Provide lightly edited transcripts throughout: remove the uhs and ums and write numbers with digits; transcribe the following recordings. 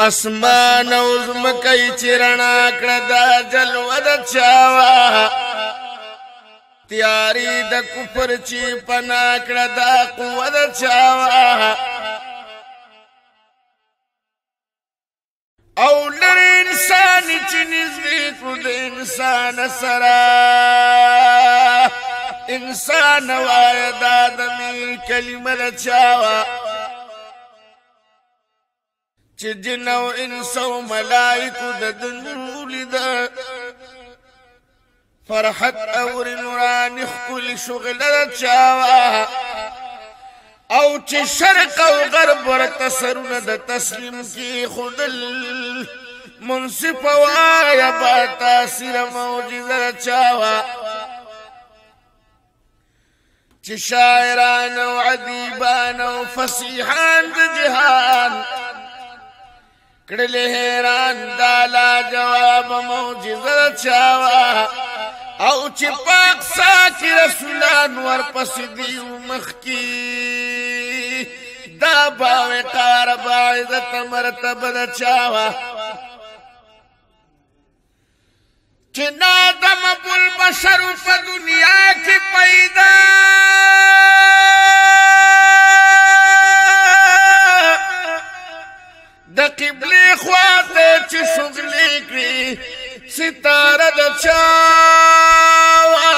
اسمان او زمکای چرنا کړه دا جلوه د چاوا تیاری د کفر چی پنا کړه دا قوت د چاوا او لری انسان چې نږدې کړو د انسان سره انسان وای دا د میر کلمه د چاوا چې جن او انس او ملائکو د دنو لیده فرحت او نوران خپل شغل د چاوا او چې شرق او غرب ورته سرونه د تسلیم کی خودل منصف وایا با تاثیر معجزه د چاوا چې شاعران او ادیبان او فصیحان د جهان کړل حیران دا لا جواب معجزه چاوا او چې پاک ساتي رسولان ورپسې دی مخکی دا باوقار باعزت مرتبه د چاوا چې نادم البشر په دنیا کې پیدا د قبله خواته چې شغلې کړي ستاره د چاوا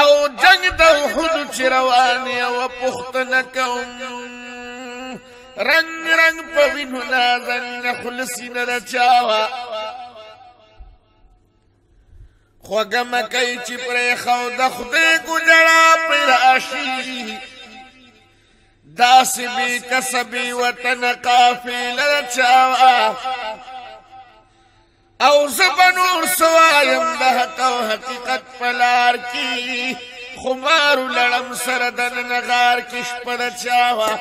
او جنگ د احد چې روانې او پختنه کوم رنگ رنگ په وینو نازن خلصینه د چاوا خوږه مکۍ چې پرې خو د خدای ګجړه پر راشي داس بی کسبی وطن قافل چاوا او زبنور سوایم د حق او حقیقت پلار کی خمار لړم سردن نغار کش پر چاوا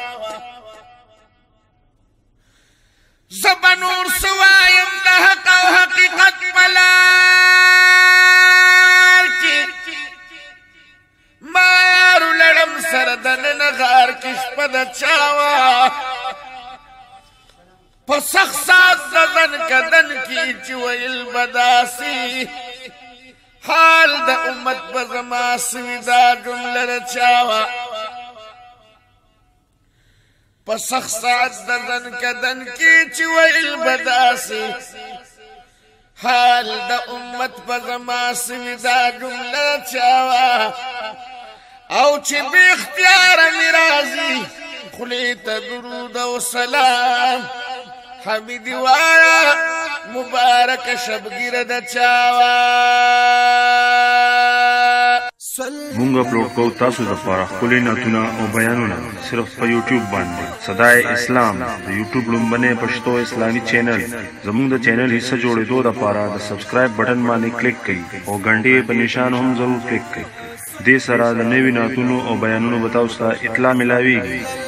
زبنور سوایم د حق او حقیقت پلار کی مارو لړم سردن نغار کش پد چاوا پسخ ساز ددن کدن کی چویل بداسی حال د امت بزما سویدا جمله چاوا پسخ ساز ددن کدن کی چویل بداسی حال د امت بزما سویدا جمله چاوا او چې به اختیار میرازي خلیت درود او سلام حمید وایا مبارک شبگیر د چاوا مونږ اپلوډ کوو تاسو لپاره خپل ناتونه او بیانونه صرف په یوټیوب باندې صداي اسلام د یوټیوب لومبنه پښتو اسلامي چینل زموږ د چینل حصہ جوړېدو لپاره د سبسکرایب بٹن باندې کلیک کړئ او غنټې په نشان هم ضرور کلیک کړئ دې سره د نوي ناتونو او بیانونو بتاوسته اطلاع ملاويږي